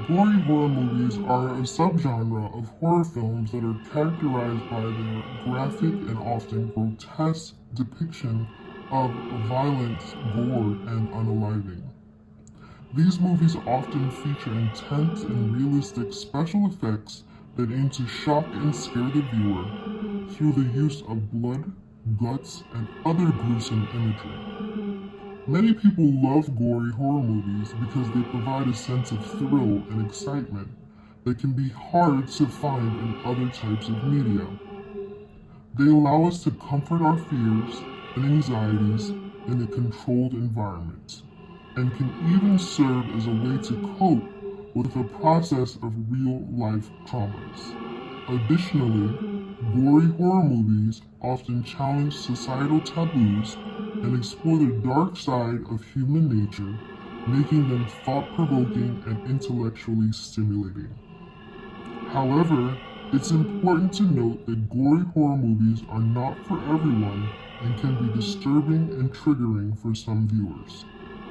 Gory horror movies are a subgenre of horror films that are characterized by their graphic and often grotesque depiction of violence, gore, and unaliving. These movies often feature intense and realistic special effects that aim to shock and scare the viewer through the use of blood, guts, and other gruesome imagery. Many people love gory horror movies because they provide a sense of thrill and excitement that can be hard to find in other types of media. They allow us to comfort our fears and anxieties in a controlled environment, and can even serve as a way to cope with the process of real-life traumas. Additionally, gory horror movies often challenge societal taboos and explore the dark side of human nature, making them thought-provoking and intellectually stimulating. However, it's important to note that gory horror movies are not for everyone and can be disturbing and triggering for some viewers.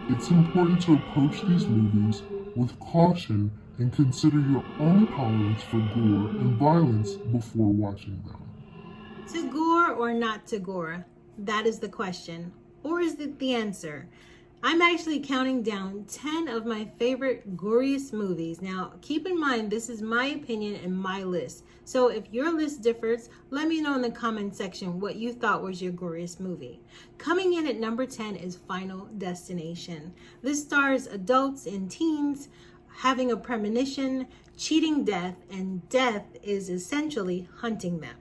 It's important to approach these movies with caution and consider your own tolerance for gore and violence before watching them. To gore or not to gore? That is the question. Or is it the answer? I'm actually counting down 10 of my favorite goriest movies. Now, keep in mind, this is my opinion and my list. So if your list differs, let me know in the comment section what you thought was your goriest movie. Coming in at number 10 is Final Destination. This stars adults and teens having a premonition, cheating death, and death is essentially hunting them.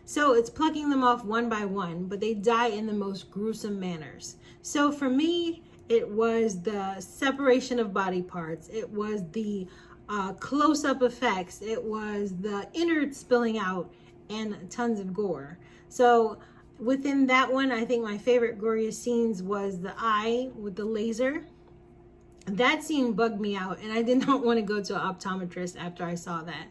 So it's plucking them off one by one, but they die in the most gruesome manners. So for me, it was the separation of body parts. It was the close-up effects. It was the innards spilling out and tons of gore. So within that one, I think my favorite goriest scenes was the eye with the laser. That scene bugged me out, and I did not want to go to an optometrist after I saw that.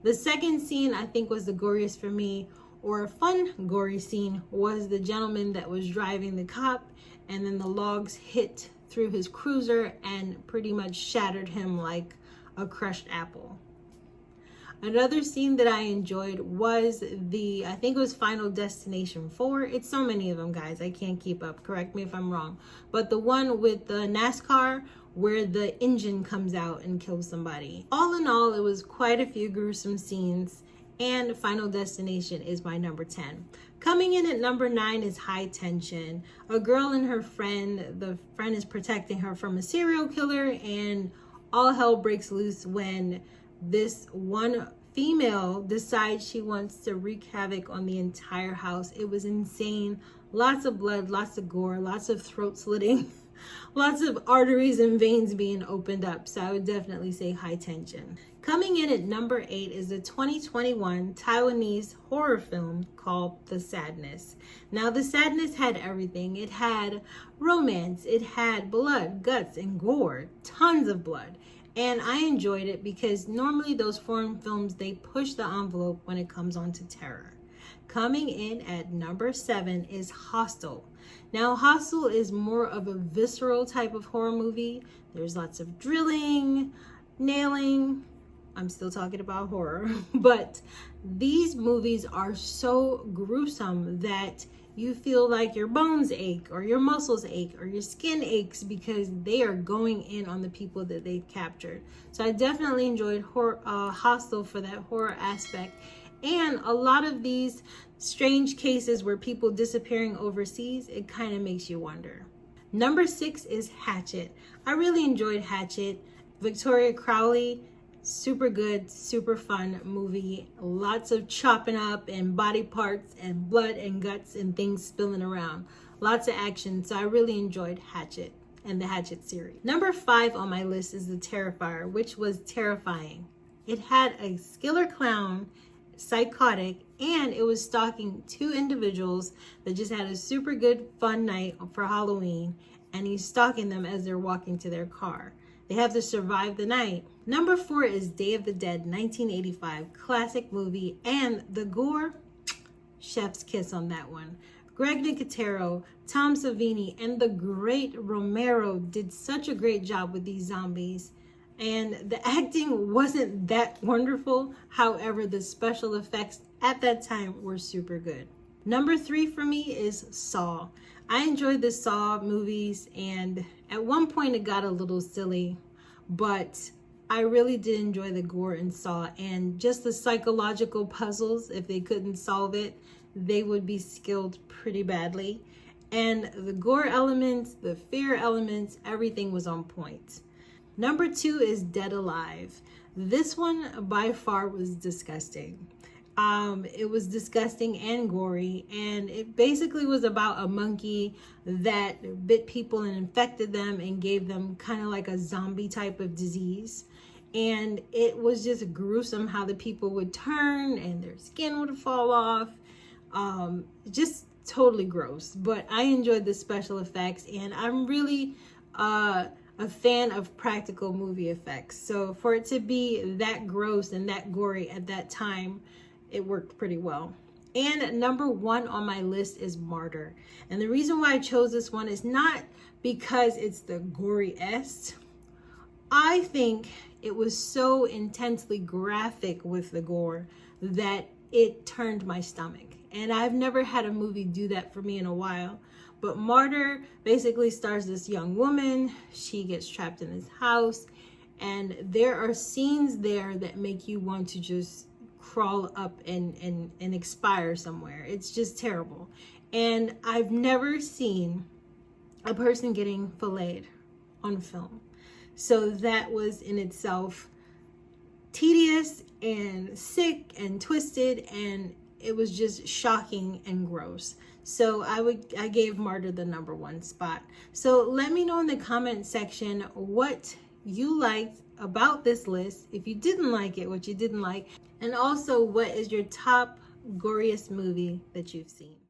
The second scene I think was the goriest for me, or a fun gory scene, was the gentleman that was driving the cop, and then the logs hit through his cruiser and pretty much shattered him like a crushed apple. Another scene that I enjoyed was I think it was Final Destination 4. It's so many of them, guys. I can't keep up. Correct me if I'm wrong. But the one with the NASCAR where the engine comes out and kills somebody. All in all, it was quite a few gruesome scenes, and Final Destination is my number 10. Coming in at number 9 is High Tension. A girl and her friend, the friend is protecting her from a serial killer, and all hell breaks loose when this one female decides she wants to wreak havoc on the entire house. It was insane. Lots of blood, lots of gore, lots of throat slitting, lots of arteries and veins being opened up. So I would definitely say High Tension. Coming in at number 8 is a 2021 Taiwanese horror film called The Sadness. Now, The Sadness had everything. It had romance, it had blood, guts, and gore, tons of blood. And I enjoyed it because normally those foreign films, they push the envelope when it comes on to terror. Coming in at number 7 is Hostel. Now, Hostel is more of a visceral type of horror movie. There's lots of drilling, nailing. I'm still talking about horror, but these movies are so gruesome that you feel like your bones ache or your muscles ache or your skin aches because they are going in on the people that they've captured. So I definitely enjoyed Hostel for that horror aspect. And a lot of these strange cases where people disappearing overseas, it kind of makes you wonder. Number 6 is Hatchet. I really enjoyed Hatchet. Victoria Crowley, super good, super fun movie. Lots of chopping up and body parts and blood and guts and things spilling around. Lots of action. So I really enjoyed Hatchet and the Hatchet series. Number 5 on my list is The Terrifier, which was terrifying. It had a killer clown, psychotic, and it was stalking 2 individuals that just had a super good fun night for Halloween, and he's stalking them as they're walking to their car. They have to survive the night. Number 4 is Day of the Dead, 1985, classic movie, and the gore, chef's kiss on that one. Greg Nicotero, Tom Savini, and the great Romero did such a great job with these zombies. and the acting wasn't that wonderful. However, the special effects at that time were super good. Number 3 for me is Saw. I enjoyed the Saw movies, and at one point it got a little silly, but I really did enjoy the gore in Saw, and just the psychological puzzles. If they couldn't solve it, they would be skilled pretty badly. And the gore elements, the fear elements, everything was on point. Number 2 is Dead Alive. This one by far was disgusting. It was disgusting and gory, and it basically was about a monkey that bit people and infected them and gave them kind of like a zombie type of disease. And it was just gruesome how the people would turn and their skin would fall off. Just totally gross. But I enjoyed the special effects, and I'm really a fan of practical movie effects. So for it to be that gross and that gory at that time, it worked pretty well. And number 1 on my list is Martyr. And the reason why I chose this one is not because it's the goriest. I think it was so intensely graphic with the gore that it turned my stomach. And I've never had a movie do that for me in a while. But Martyr basically stars this young woman. She gets trapped in this house, and there are scenes there that make you want to just crawl up and expire somewhere. It's just terrible. And I've never seen a person getting filleted on film. So that was in itself tedious and sick and twisted, and it was just shocking and gross. So I gave Martyr the number 1 spot. So let me know in the comment section what you liked about this list. If you didn't like it, what you didn't like, and also what is your top goriest movie that you've seen.